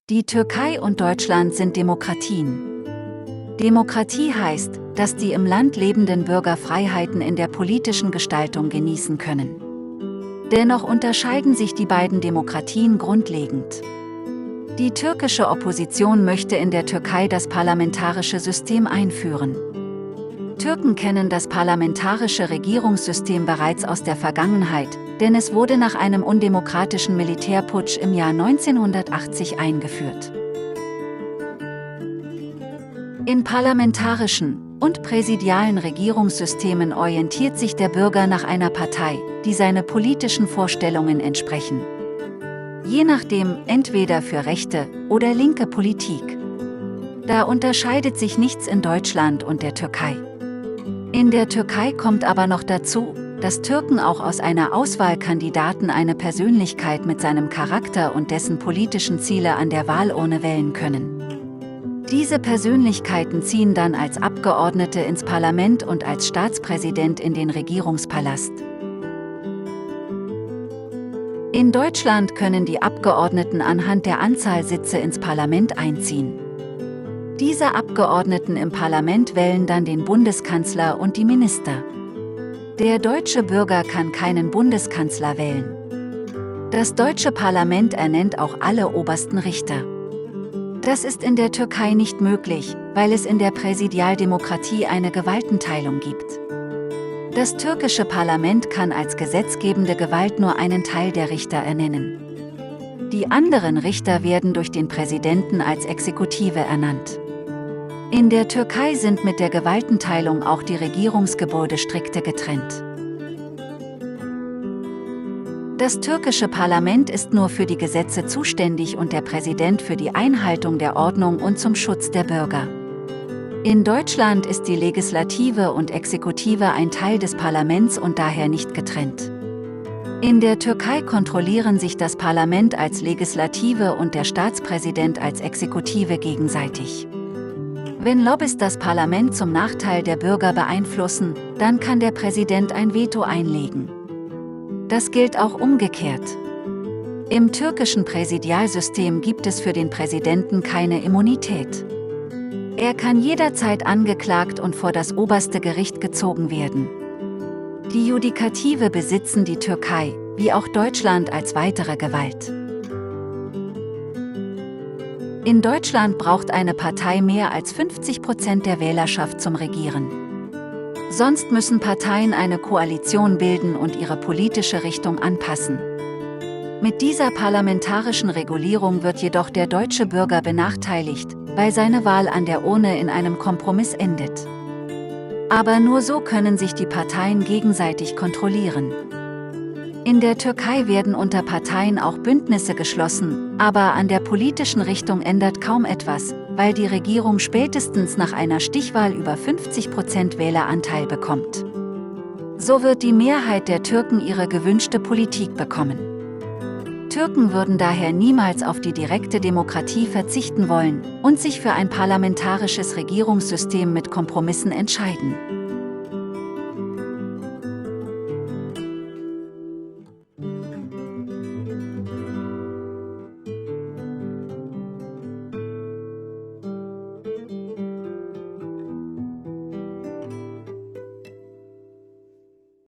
Die Türkei und Deutschland sind Demokratien. Demokratie heißt, dass die im Land lebenden Bürger Freiheiten in der politischen Gestaltung genießen können. Dennoch unterscheiden sich die beiden Demokratien grundlegend. Die türkische Opposition möchte in der Türkei das parlamentarische System einführen. Türken kennen das parlamentarische Regierungssystem bereits aus der Vergangenheit, denn es wurde nach einem undemokratischen Militärputsch im Jahr 1980 eingeführt. In parlamentarischen und präsidialen Regierungssystemen orientiert sich der Bürger nach einer Partei, die seine politischen Vorstellungen entsprechen. Je nachdem entweder für rechte oder linke Politik. Da unterscheidet sich nichts in Deutschland und der Türkei. In der Türkei kommt aber noch dazu, dass Türken auch aus einer Auswahlkandidaten eine Persönlichkeit mit seinem Charakter und dessen politischen Ziele an der Wahlurne wählen können. Diese Persönlichkeiten ziehen dann als Abgeordnete ins Parlament und als Staatspräsident in den Regierungspalast. In Deutschland können die Abgeordneten anhand der Anzahl Sitze ins Parlament einziehen. Diese Abgeordneten im Parlament wählen dann den Bundeskanzler und die Minister. Der deutsche Bürger kann keinen Bundeskanzler wählen. Das deutsche Parlament ernennt auch alle obersten Richter. Das ist in der Türkei nicht möglich, weil es in der Präsidialdemokratie eine Gewaltenteilung gibt. Das türkische Parlament kann als gesetzgebende Gewalt nur einen Teil der Richter ernennen. Die anderen Richter werden durch den Präsidenten als Exekutive ernannt. In der Türkei sind mit der Gewaltenteilung auch die Regierungsgebäude strikte getrennt. Das türkische Parlament ist nur für die Gesetze zuständig und der Präsident für die Einhaltung der Ordnung und zum Schutz der Bürger. In Deutschland ist die Legislative und Exekutive ein Teil des Parlaments und daher nicht getrennt. In der Türkei kontrollieren sich das Parlament als Legislative und der Staatspräsident als Exekutive gegenseitig. Wenn Lobbys das Parlament zum Nachteil der Bürger beeinflussen, dann kann der Präsident ein Veto einlegen. Das gilt auch umgekehrt. Im türkischen Präsidialsystem gibt es für den Präsidenten keine Immunität. Er kann jederzeit angeklagt und vor das oberste Gericht gezogen werden. Die Judikative besitzen die Türkei, wie auch Deutschland, als weitere Gewalt. In Deutschland braucht eine Partei mehr als 50% der Wählerschaft zum Regieren. Sonst müssen Parteien eine Koalition bilden und ihre politische Richtung anpassen. Mit dieser parlamentarischen Regulierung wird jedoch der deutsche Bürger benachteiligt, weil seine Wahl an der Urne in einem Kompromiss endet. Aber nur so können sich die Parteien gegenseitig kontrollieren. In der Türkei werden unter Parteien auch Bündnisse geschlossen, aber an der politischen Richtung ändert kaum etwas, weil die Regierung spätestens nach einer Stichwahl über 50% Wähleranteil bekommt. So wird die Mehrheit der Türken ihre gewünschte Politik bekommen. Türken würden daher niemals auf die direkte Demokratie verzichten wollen und sich für ein parlamentarisches Regierungssystem mit Kompromissen entscheiden.